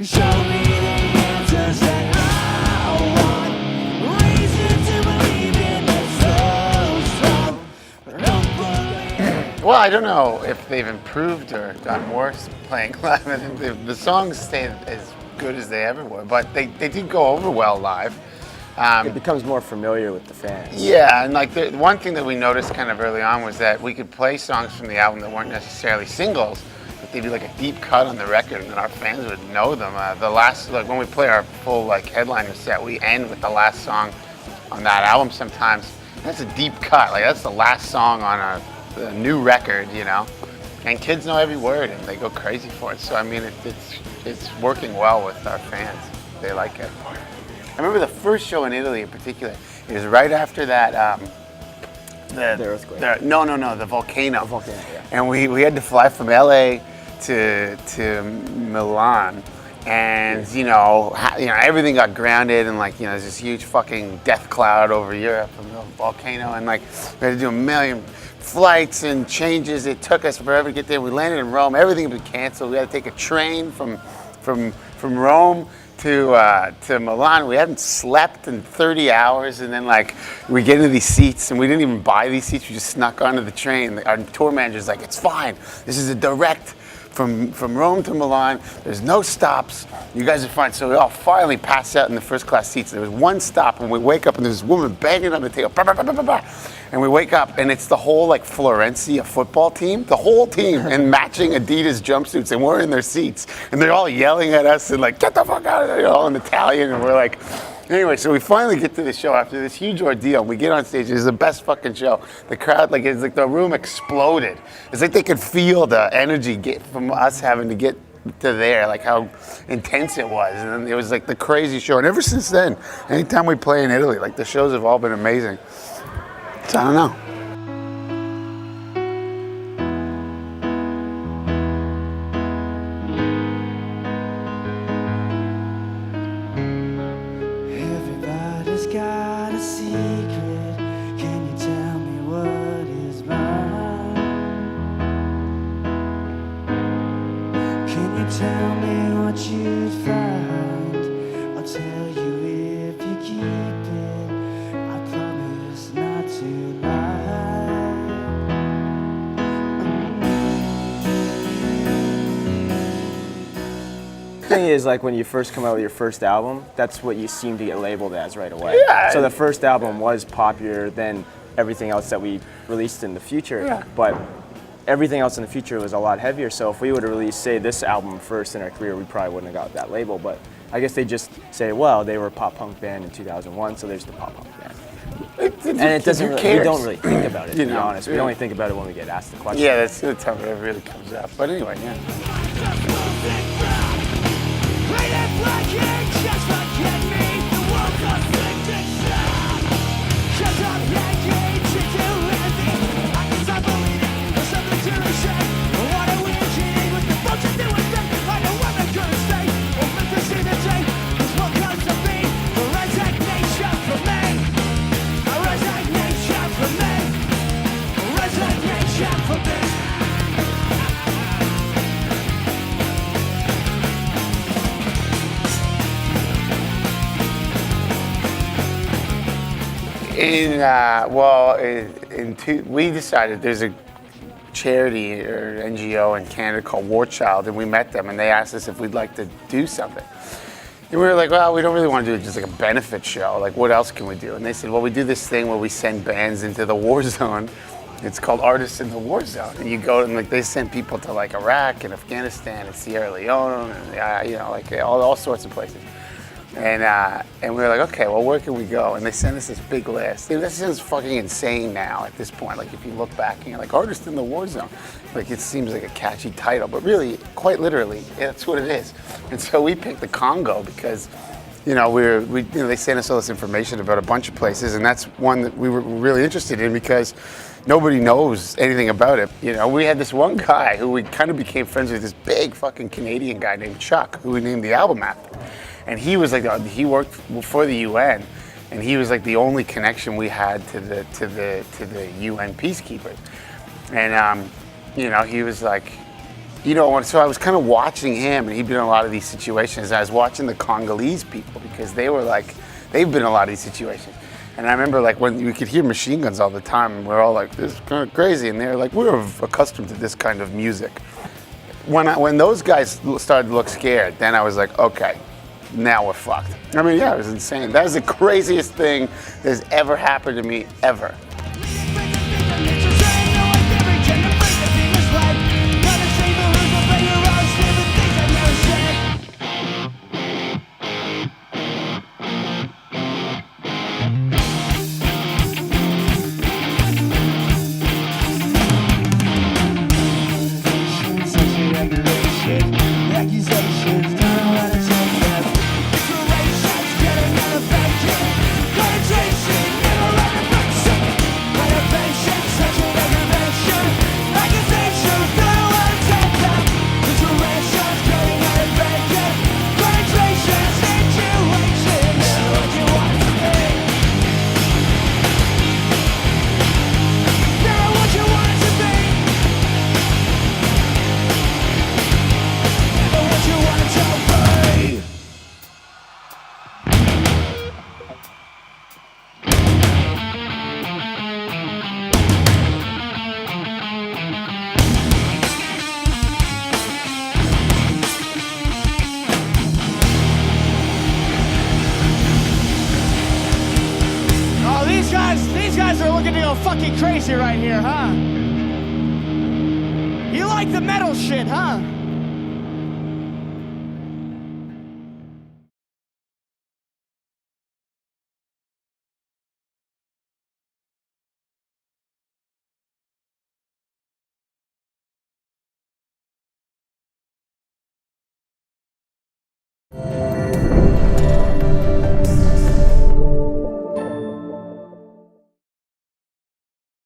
Show me the answers that I want. Reason to believe in the so. Well, I don't know if they've improved or gotten worse playing live. I think the songs stayed as good as they ever were, but they did go over well live. It becomes more familiar with the fans. Yeah, and like the one thing that we noticed kind of early on was that we could play songs from the album that weren't necessarily singles, but they'd be like a deep cut on the record, and then our fans would know them. The last, like when we play our full like headliner set, we end with the last song on that album sometimes. That's a deep cut, like that's the last song on a new record, you know. And kids know every word, and they go crazy for it. So I mean, it's working well with our fans. They like it. I remember the first show in Italy in particular. It was right after that. The earthquake. The volcano. The volcano, yeah. And we had to fly from LA to Milan, and you know everything got grounded, and like there's this huge fucking death cloud over Europe from the volcano, and like we had to do a million flights and changes. It took us forever to get there. We landed in Rome. Everything had been canceled. We had to take a train from Rome to Milan. We hadn't slept in 30 hours, and then like we get into these seats, and we didn't even buy these seats. We just snuck onto the train. Our tour manager's like, "It's fine. This is a direct from Rome to Milan. There's no stops. You guys are fine." So we all finally pass out in the first class seats. There was one stop, and we wake up, and there's this woman banging on the table. Bah, bah, bah, bah, bah, bah. And we wake up, and it's the whole like Florencia football team, the whole team, in matching Adidas jumpsuits, and we're in their seats, and they're all yelling at us and like, "Get the fuck out of there!" all in Italian, and we're like, anyway. So we finally get to the show after this huge ordeal. We get on stage. It's the best fucking show. The crowd, it's like the room exploded. It's like they could feel the energy get from us having to get to there, like how intense it was, and it was like the crazy show. And ever since then, anytime we play in Italy, like the shows have all been amazing. So I don't know. Everybody's got a secret. Can you tell me what is mine? Can you tell me what you'd find? I'll tell you if you keep it. I promise not to lie. The thing is, like when you first come out with your first album, that's what you seem to get labeled as right away. Yeah. So the first album was popular than everything else that we released in the future. Yeah. But everything else in the future was a lot heavier. So if we would have released, say, this album first in our career, we probably wouldn't have got that label. But I guess they just say, well, they were a pop punk band in 2001, so there's the pop punk band. And it doesn't. We don't really think about it, to be honest. We only think about it when we get asked the question. Yeah, that's the time it really comes up. But anyway, yeah. We decided there's a charity or NGO in Canada called War Child, and we met them, and they asked us if we'd like to do something. And we were like, well, we don't really want to do just like a benefit show. Like, what else can we do? And they said, well, we do this thing where we send bands into the war zone. It's called Artists in the War Zone, and you go and like they send people to like Iraq and Afghanistan and Sierra Leone and all sorts of places. And we were like, okay, well, where can we go? And they sent us this big list. This is fucking insane now at this point. Like, if you look back and you're like, Artist in the War Zone. Like, it seems like a catchy title, but really, quite literally, that's what it is. And so we picked the Congo because, they sent us all this information about a bunch of places, and that's one that we were really interested in because nobody knows anything about it. We had this one guy who we kind of became friends with, this big fucking Canadian guy named Chuck, who we named the album after. And he was like, he worked for the UN, and he was like the only connection we had to the UN peacekeepers. And he was like, You know, so I was kind of watching him, and he'd been in a lot of these situations. I was watching the Congolese people because they were like, they've been in a lot of these situations. And I remember like when we could hear machine guns all the time, and we're all like, this is kind of crazy. And they're like, we're accustomed to this kind of music. When those guys started to look scared, then I was like, okay, now we're fucked. I mean, yeah, it was insane. That was the craziest thing that's ever happened to me, ever. These guys are looking to go fucking crazy right here, huh? You like the metal shit, huh?